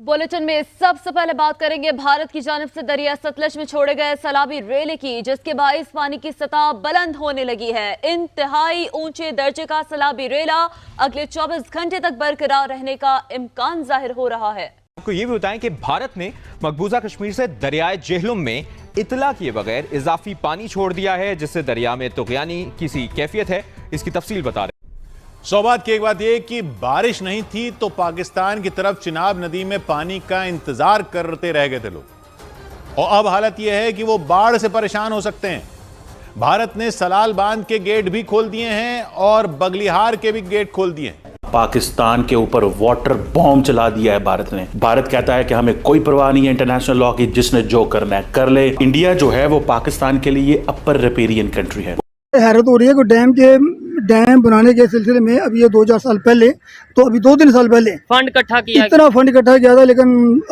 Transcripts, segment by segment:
Bulletin में सबसे पहले बात करेंगे भारत की जानिब से दरिया सतलज में छोड़े गए सैलाबी रेले की, जिसके बाइस पानी की सतह बुलंद होने लगी है। इंतहाई ऊंचे दर्जे का सैलाबी रेला अगले 24 घंटे तक बरकरार रहने का इम्कान जाहिर हो रहा है। आपको ये भी बताएं कि भारत ने मकबूजा कश्मीर से दरियाए जेहलुम में इतला किए बगैर इजाफी पानी छोड़ दिया है, जिससे दरिया में तुग़यानी की सी कैफियत है। इसकी तफसील बता रहे। सौबात की एक बात यह कि बारिश नहीं थी तो पाकिस्तान की तरफ चिनाब नदी में पानी का इंतजार करते रह गए थे लोग, और अब हालत यह है कि वो बाढ़ से परेशान हो सकते हैं। भारत ने सलाल बांध के गेट भी खोल दिए हैं और बगलिहार के भी गेट खोल दिए हैं। पाकिस्तान के ऊपर वाटर बॉम्ब चला दिया है भारत ने। भारत कहता है कि हमें कोई परवाह नहीं है इंटरनेशनल लॉ की, जिसने जो करना है कर ले। इंडिया जो है वो पाकिस्तान के लिए अपर रिपेरियन कंट्री है। हैरत हो रही है कि डैम बनाने के सिलसिले में अभी ये 2000 साल पहले, तो अभी 2-3 साल पहले फंड इकट्ठा किया, इतना फंड इकट्ठा किया था, लेकिन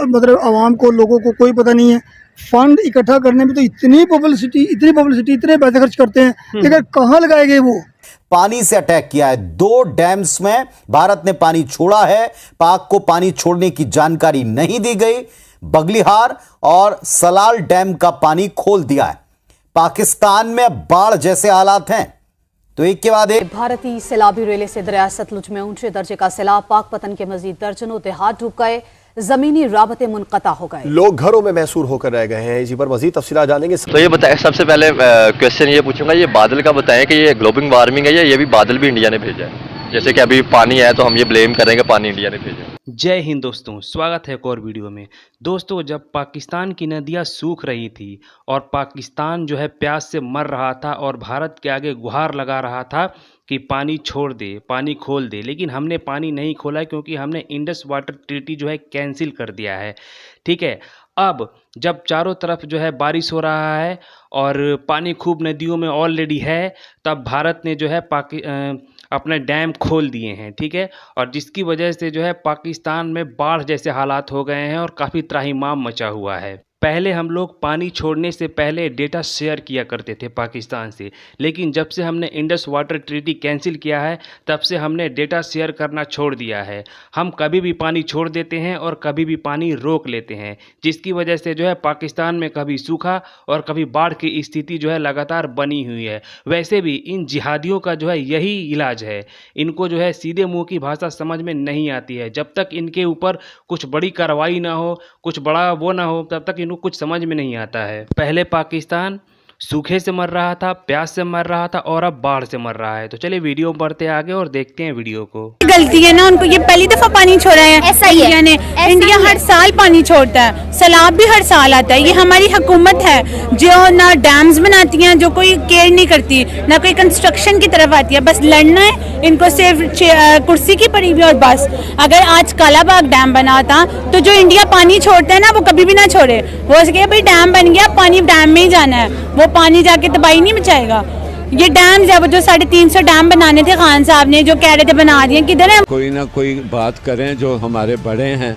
मतलब आवाम को, लोगों को कोई पता नहीं है। फंड इकट्ठा करने में तो इतनी पब्लिसिटी इतने पैसे खर्च करते हैं, लेकिन कहाँ लगाएंगे वो। पानी से अटैक किया है। 2 डैम्स में भारत ने पानी छोड़ा है। पाक को पानी छोड़ने की जानकारी नहीं दी गई। बगलिहार और सलाल डैम का पानी खोल दिया है। पाकिस्तान में बाढ़ जैसे हालात हैं, तो एक के बाद एक। भारतीय सैलाबी रेले से दरिया सतलुज में ऊंचे दर्जे का सैलाब, पाक पतन के मजीद दर्जनों देहात डूब गए, जमीनी राबते मुनक़ता हो गए, लोग घरों में महसूर होकर रह गए हैं। इसी पर मजीद तफसीलात जानेंगे। तो ये बताएं, सबसे पहले क्वेश्चन ये पूछूंगा, ये बादल का बताएं कि ये ग्लोबल वार्मिंग है या ये भी बादल भी इंडिया ने भेजा है? जैसे कि अभी पानी है तो हम ये ब्लेम करेंगे पानी इंडिया ने भेजा। जय हिंद दोस्तों, स्वागत है एक और वीडियो में। दोस्तों, जब पाकिस्तान की नदियां सूख रही थी और पाकिस्तान जो है प्यास से मर रहा था और भारत के आगे गुहार लगा रहा था कि पानी छोड़ दे, पानी खोल दे, लेकिन हमने पानी नहीं खोला क्योंकि हमने इंडस वाटर ट्रीटी जो है कैंसिल कर दिया है। ठीक है, अब जब चारों तरफ जो है बारिश हो रहा है और पानी खूब नदियों में ऑलरेडी है, तब भारत ने जो है अपने डैम खोल दिए हैं। ठीक है, और जिसकी वजह से जो है पाकिस्तान में बाढ़ जैसे हालात हो गए हैं और काफ़ी त्राहिमाम मचा हुआ है। पहले हम लोग पानी छोड़ने से पहले डेटा शेयर किया करते थे पाकिस्तान से, लेकिन जब से हमने इंडस वाटर ट्रीटी कैंसिल किया है तब से हमने डेटा शेयर करना छोड़ दिया है। हम कभी भी पानी छोड़ देते हैं और कभी भी पानी रोक लेते हैं, जिसकी वजह से जो है पाकिस्तान में कभी सूखा और कभी बाढ़ की स्थिति जो है लगातार बनी हुई है। वैसे भी इन जिहादियों का जो है यही इलाज है। इनको जो है सीधे मुँह की भाषा समझ में नहीं आती है। जब तक इनके ऊपर कुछ बड़ी कार्रवाई ना हो, कुछ बड़ा वो ना हो, तब तक कुछ समझ में नहीं आता है। पहले पाकिस्तान सूखे से मर रहा था, प्यास से मर रहा था और अब बाढ़ से मर रहा है। तो चलिए वीडियो बढ़ते आगे और देखते हैं वीडियो को। गलती है ना उनको, ये पहली दफा पानी छोड़ा है इंडिया ने। इंडिया हर साल पानी छोड़ता है, सैलाब भी हर साल आता है। ये हमारी हुकूमत है जो ना डैम्स बनाती हैं, जो कोई केयर नहीं करती, ना कोई कंस्ट्रक्शन की तरफ आती है। बस लड़ना है इनको, सिर्फ कुर्सी की पड़ी हुई और बस। अगर आज कालाबाग डैम बना था तो जो इंडिया पानी छोड़ता है ना, वो कभी भी ना छोड़े। हो सके भाई डैम बन गया, पानी डैम में ही जाना है, वो पानी जाके तबाही नहीं मचाएगा। ये डैम जब जो 350 डैम बनाने थे खान साहब ने, जो कह रहे थे बना दिए, किधर है? कोई ना कोई बात करें, जो हमारे बड़े हैं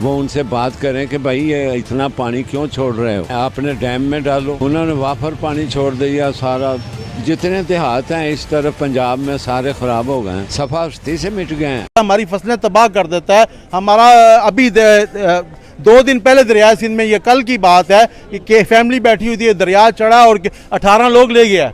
वो उनसे बात करें कि भाई ये इतना पानी क्यों छोड़ रहे हो, आपने डैम में डालो। उन्होंने वाफर पानी छोड़ दिया। सारा जितने देहात हैं इस तरफ पंजाब में सारे खराब हो गए हैं, सफास्ती से मिट गए हैं। हमारी फसलें तबाह कर देता है। हमारा अभी 2 दिन पहले दरिया सिंध में, ये कल की बात है कि फैमिली बैठी हुई थी, दरिया चढ़ा और 18 लोग ले गया।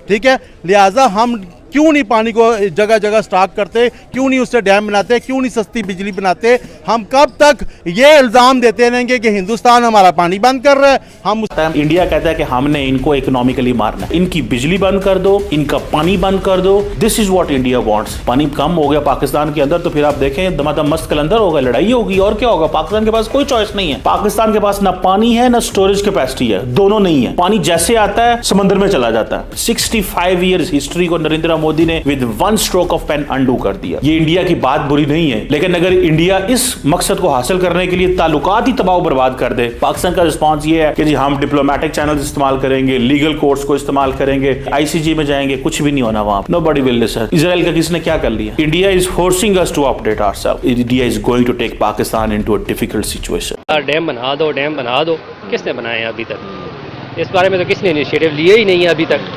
ठीक है, लिहाजा हम क्यों नहीं पानी को जगह जगह स्टॉक करते, क्यों नहीं उससे डैम बनाते, क्यों नहीं सस्ती बिजली बनाते? हम कब तक ये इल्ज़ाम देते रहेंगे कि हिंदुस्तान हमारा पानी बंद कर रहा है? हम इंडिया कहता है कि हमने इनको इकोनॉमिकली मारना है, इनकी बिजली बंद कर दो, इनका पानी बंद कर दो। This is what India wants. पानी कम हो गया पाकिस्तान के अंदर तो फिर आप देखें दमादम मस्त कलंदर होगा, लड़ाई होगी और क्या होगा। पाकिस्तान के पास कोई चॉइस नहीं है। पाकिस्तान के पास ना पानी है ना स्टोरेज कैपेसिटी है, दोनों नहीं है। पानी जैसे आता है समंदर में चला जाता है। 65 ईयर्स हिस्ट्री को नरेंद्र मोदी ने with 1 stroke of pen undo कर दिया। ये इंडिया की बात बुरी नहीं है, लेकिन अगर इंडिया इस मकसद को हासिल करने के लिए ताल्लुकात ही तबाह बर्बाद कर दे, पाकिस्तान का रिस्पांस ये है कि जी हम डिप्लोमेटिक चैनल इस्तेमाल करेंगे, लीगल कोर्ट्स को इस्तेमाल करेंगे, ICJ में जाएंगे, कुछ भी नहीं होना वहां। Nobody will listen. इजराइल का किसने क्या कर लिया? India is forcing us to update ourselves. India is going to take Pakistan into a difficult situation. Dam बना दो, डैम बना दो, किसने बनाए अभी तक? इस बारे में तो किसने इनिशिएटिव लिए ही नहीं है अभी तक।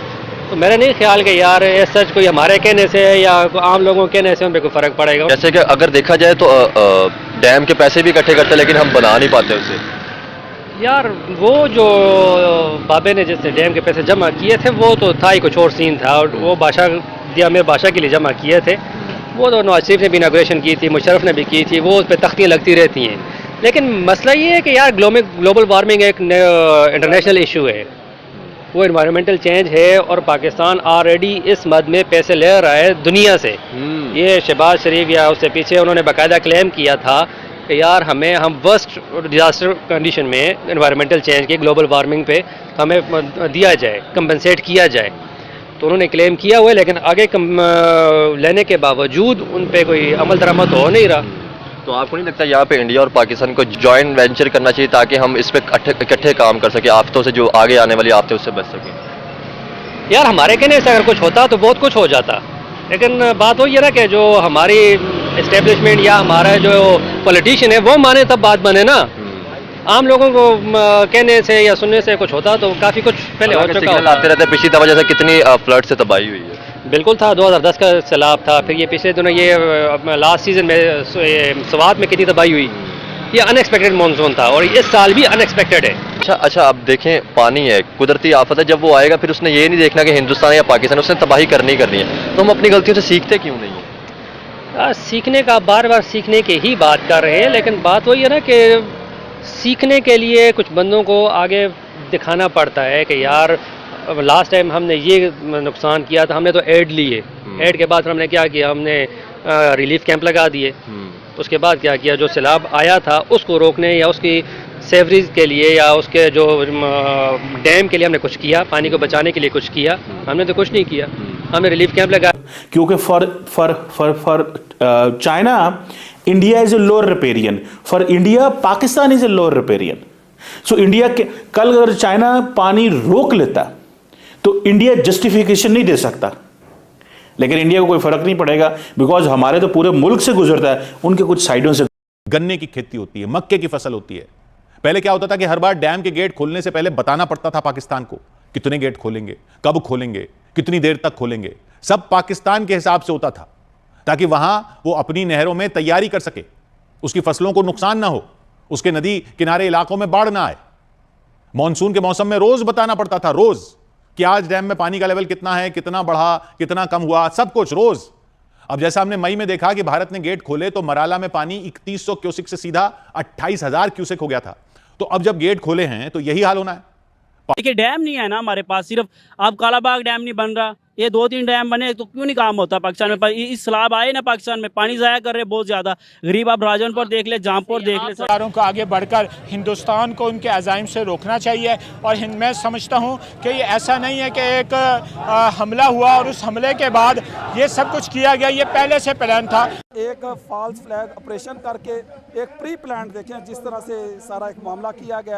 तो मेरा नहीं ख्याल कि यार सच कोई हमारे कहने से या आम लोगों के कहने से उन पर कोई फ़र्क पड़ेगा। जैसे कि अगर देखा जाए तो डैम के पैसे भी इकट्ठे करते हैं लेकिन हम बना नहीं पाते उसे। यार वो जो बाबे ने जैसे डैम के पैसे जमा किए थे वो तो था ही कुछ और सीन था, और वो आमिर बादशाह के लिए जमा किए थे। वो तो नवाज शरीफ ने भी इनाग्रेशन की थी, मुशर्रफ ने भी की थी, वो उस पर तख्तियाँ लगती रहती हैं। लेकिन मसला ये है कि यार ग्लोबल वार्मिंग एक इंटरनेशनल इशू है, वो इन्वायरमेंटल चेंज है, और पाकिस्तान ऑलरेडी इस मद में पैसे ले रहा है दुनिया से। ये शहबाज शरीफ या उससे पीछे उन्होंने बाकायदा क्लेम किया था कि यार हम वर्स्ट डिजास्टर कंडीशन में इन्वायरमेंटल चेंज के ग्लोबल वार्मिंग पे हमें दिया जाए, कंपनसेट किया जाए। तो उन्होंने क्लेम किया हुआ है, लेकिन आगे लेने के बावजूद उन पे कोई अमल दरामद हो नहीं रहा। तो आपको नहीं लगता यहाँ पे इंडिया और पाकिस्तान को जॉइंट वेंचर करना चाहिए ताकि हम इस पर इकट्ठे काम कर सकें, आफतों से जो आगे आने वाली आफतें उससे बच सकें? यार हमारे कहने से अगर कुछ होता तो बहुत कुछ हो जाता, लेकिन बात वही है ना कि जो हमारी इस्टेब्लिशमेंट या हमारा जो पॉलिटिशियन है वो माने तब बात बने ना। आम लोगों को कहने से या सुनने से कुछ होता तो काफ़ी कुछ पहले हो चुका होता। आते रहते पिछली दफा जैसे कितनी फ्लड से तबाही हुई है। बिल्कुल था, 2010 का सैलाब था, फिर ये पिछले दिनों ये लास्ट सीजन में स्वात में कितनी तबाही हुई। ये अनएक्सपेक्टेड मानसून था और इस साल भी अनएक्सपेक्टेड है। अच्छा अब देखें, पानी है, कुदरती आफत है, जब वो आएगा फिर उसने ये नहीं देखना कि हिंदुस्तान या पाकिस्तान, उसने तबाही करनी है। तो हम अपनी गलतियों से सीखते क्यों नहीं है? सीखने का बार बार सीखने की ही बात कर रहे हैं, लेकिन बात वही है ना कि सीखने के लिए कुछ बंदों को आगे दिखाना पड़ता है कि यार लास्ट टाइम हमने ये नुकसान किया था, हमने तो एड लिए, एड के बाद हमने क्या किया, हमने रिलीफ कैंप लगा दिए। उसके बाद क्या किया, जो सैलाब आया था उसको रोकने या उसकी सेवरेज के लिए या उसके जो डैम के लिए हमने कुछ किया, पानी को बचाने के लिए कुछ किया? हमने तो कुछ नहीं किया, हमने रिलीफ कैंप लगाया। क्योंकि for China India is a lower riparian, for India Pakistan is a lower riparian. So India के कल अगर चाइना पानी रोक लेता तो इंडिया जस्टिफिकेशन नहीं दे सकता, लेकिन इंडिया को कोई फर्क नहीं पड़ेगा बिकॉज हमारे तो पूरे मुल्क से गुजरता है, उनके कुछ साइडों से। गन्ने की खेती होती है, मक्के की फसल होती है। पहले क्या होता था कि हर बार डैम के गेट खोलने से पहले बताना पड़ता था पाकिस्तान को कितने गेट खोलेंगे, कब खोलेंगे, कितनी देर तक खोलेंगे। सब पाकिस्तान के हिसाब से होता था ताकि वहां वो अपनी नहरों में तैयारी कर सके, उसकी फसलों को नुकसान ना हो, उसके नदी किनारे इलाकों में बाढ़ ना आए। मॉनसून के मौसम में रोज बताना पड़ता था, रोज कि आज डैम में पानी का लेवल कितना है, कितना बढ़ा, कितना कम हुआ, सब कुछ रोज। अब जैसा हमने मई में देखा कि भारत ने गेट खोले तो मराला में पानी 3100 क्यूसेक से सीधा 28,000 क्यूसेक हो गया था। तो अब जब गेट खोले हैं तो यही हाल होना है। देखिए डैम नहीं है ना हमारे पास, सिर्फ अब कालाबाग डैम नहीं बन रहा, ये 2-3 डैम बने तो क्यों नहीं काम होता पाकिस्तान में? इस सैलाब आए ना पाकिस्तान में, पानी ज़ाया कर रहे बहुत ज़्यादा। गरीब आप राजनपुर देख ले, जामपुर देख ले। सरकारों को आगे बढ़कर हिंदुस्तान को उनके अज़ाइम से रोकना चाहिए। और मैं समझता हूँ कि ये ऐसा नहीं है कि एक हमला हुआ और उस हमले के बाद ये सब कुछ किया गया, ये पहले से प्लान था। एक फॉल्स फ्लैग ऑपरेशन करके एक प्री प्लान देखें जिस तरह से सारा एक मामला किया गया।